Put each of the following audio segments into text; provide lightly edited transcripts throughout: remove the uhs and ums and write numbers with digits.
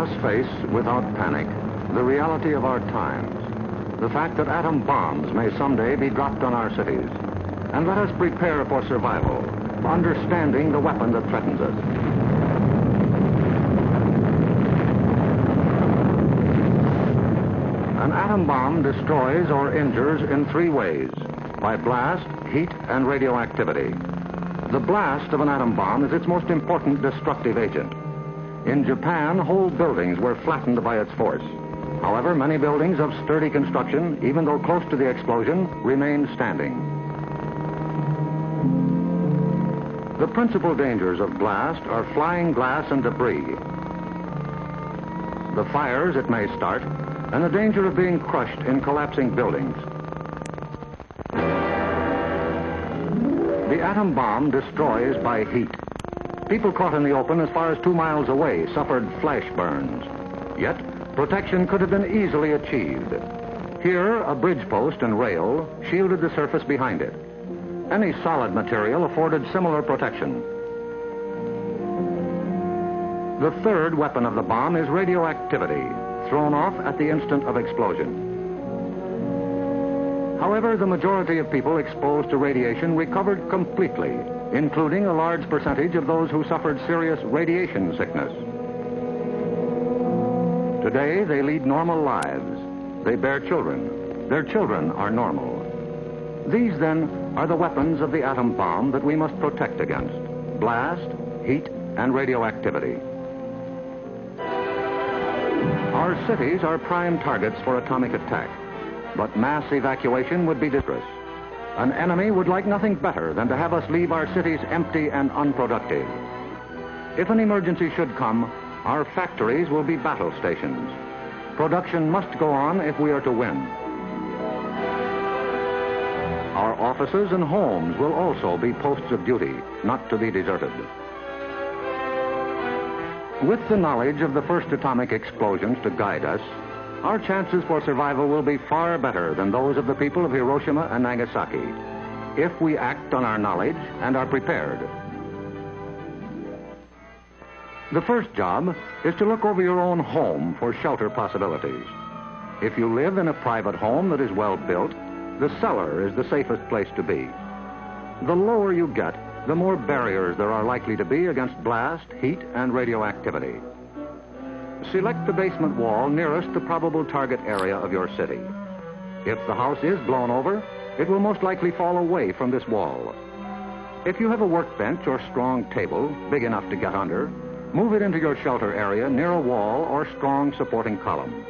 us face, without panic, the reality of our times. The fact that atom bombs may someday be dropped on our cities. And let us prepare for survival, understanding the weapon that threatens us. An atom bomb destroys or injures in three ways: by blast, heat, and radioactivity. The blast of an atom bomb is its most important destructive agent. In Japan, whole buildings were flattened by its force. However, many buildings of sturdy construction, even though close to the explosion, remained standing. The principal dangers of blast are flying glass and debris, the fires it may start, and the danger of being crushed in collapsing buildings. The atom bomb destroys by heat. People caught in the open as far as 2 miles away suffered flash burns. Yet, protection could have been easily achieved. Here, a bridge post and rail shielded the surface behind it. Any solid material afforded similar protection. The third weapon of the bomb is radioactivity, thrown off at the instant of explosion. However, the majority of people exposed to radiation recovered completely, including a large percentage of those who suffered serious radiation sickness. Today, they lead normal lives. They bear children. Their children are normal. These, then, are the weapons of the atom bomb that we must protect against: blast, heat, and radioactivity. Our cities are prime targets for atomic attack, but mass evacuation would be disastrous. An enemy would like nothing better than to have us leave our cities empty and unproductive. If an emergency should come, our factories will be battle stations. Production must go on if we are to win. Our offices and homes will also be posts of duty, not to be deserted. With the knowledge of the first atomic explosions to guide us, our chances for survival will be far better than those of the people of Hiroshima and Nagasaki, if we act on our knowledge and are prepared. The first job is to look over your own home for shelter possibilities. If you live in a private home that is well built, the cellar is the safest place to be. The lower you get, the more barriers there are likely to be against blast, heat, and radioactivity. Select the basement wall nearest the probable target area of your city. If the house is blown over, it will most likely fall away from this wall. If you have a workbench or strong table big enough to get under, move it into your shelter area near a wall or strong supporting column.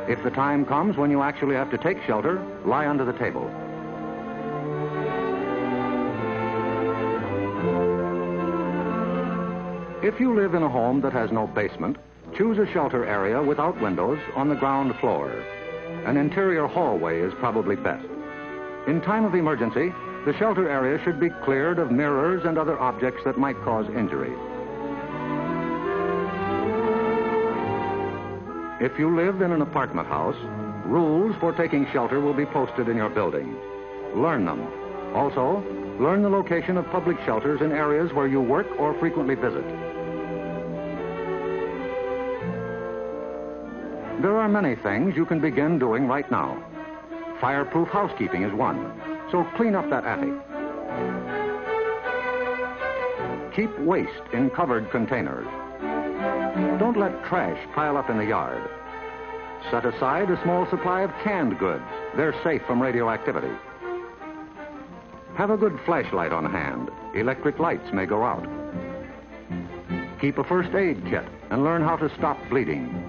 If the time comes when you actually have to take shelter, lie under the table. If you live in a home that has no basement, choose a shelter area without windows on the ground floor. An interior hallway is probably best. In time of emergency, the shelter area should be cleared of mirrors and other objects that might cause injury. If you live in an apartment house, rules for taking shelter will be posted in your building. Learn them. Also, learn the location of public shelters in areas where you work or frequently visit. There are many things you can begin doing right now. Fireproof housekeeping is one, so clean up that attic. Keep waste in covered containers. Don't let trash pile up in the yard. Set aside a small supply of canned goods. They're safe from radioactivity. Have a good flashlight on hand. Electric lights may go out. Keep a first aid kit and learn how to stop bleeding.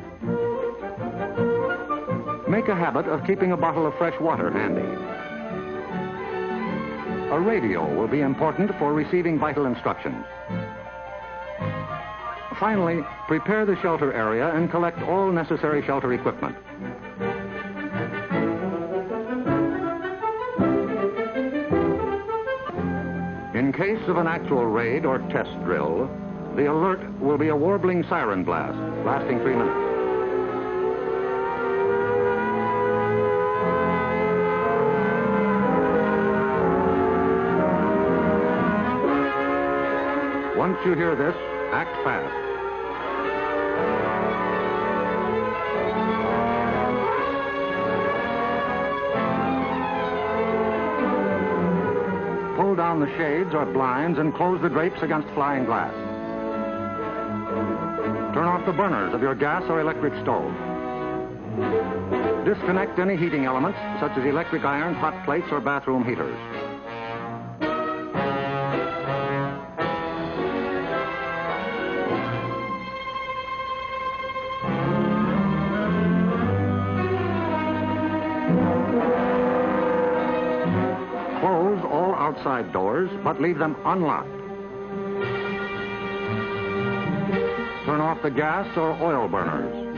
Make a habit of keeping a bottle of fresh water handy. A radio will be important for receiving vital instructions. Finally, prepare the shelter area and collect all necessary shelter equipment. In case of an actual raid or test drill, the alert will be a warbling siren blast lasting 3 minutes. Once you hear this, act fast. pull down the shades or blinds and close the drapes against flying glass. Turn off the burners of your gas or electric stove. Disconnect any heating elements, such as electric irons, hot plates, or bathroom heaters. Close all outside doors, but leave them unlocked. Turn off the gas or oil burners.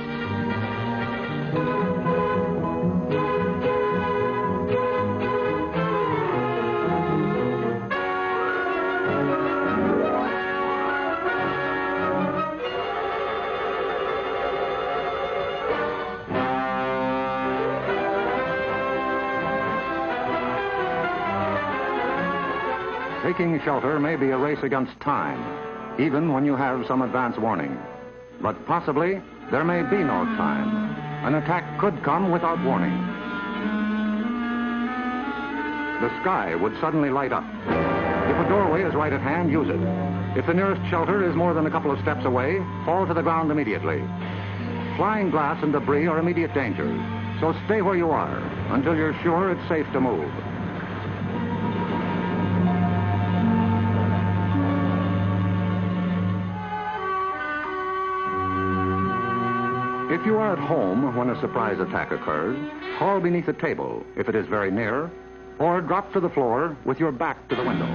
Taking shelter may be a race against time, even when you have some advance warning. But possibly, there may be no time. An attack could come without warning. The sky would suddenly light up. If a doorway is right at hand, use it. If the nearest shelter is more than a couple of steps away, fall to the ground immediately. Flying glass and debris are immediate dangers, so stay where you are until you're sure it's safe to move. If you are at home when a surprise attack occurs, crawl beneath a table if it is very near, or drop to the floor with your back to the window.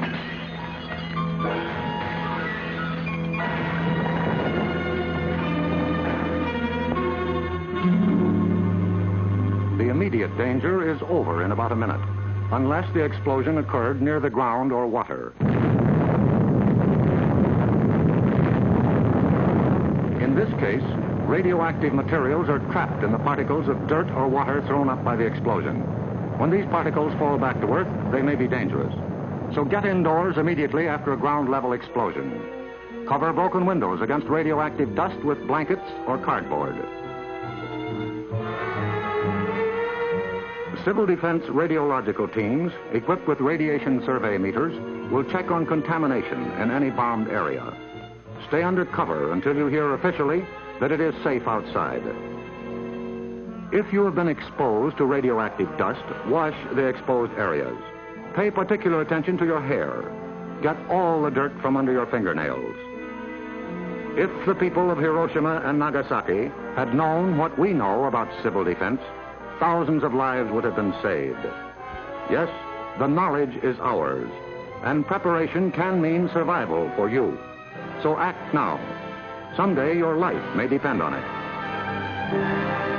The immediate danger is over in about a minute, unless the explosion occurred near the ground or water. In this case, radioactive materials are trapped in the particles of dirt or water thrown up by the explosion. When these particles fall back to Earth, they may be dangerous. So get indoors immediately after a ground-level explosion. Cover broken windows against radioactive dust with blankets or cardboard. Civil defense radiological teams, equipped with radiation survey meters, will check on contamination in any bombed area. Stay under cover until you hear officially that it is safe outside. If you have been exposed to radioactive dust, wash the exposed areas. Pay particular attention to your hair. Get all the dirt from under your fingernails. If the people of Hiroshima and Nagasaki had known what we know about civil defense, thousands of lives would have been saved. Yes, the knowledge is ours, and preparation can mean survival for you. So act now. Someday your life may depend on it.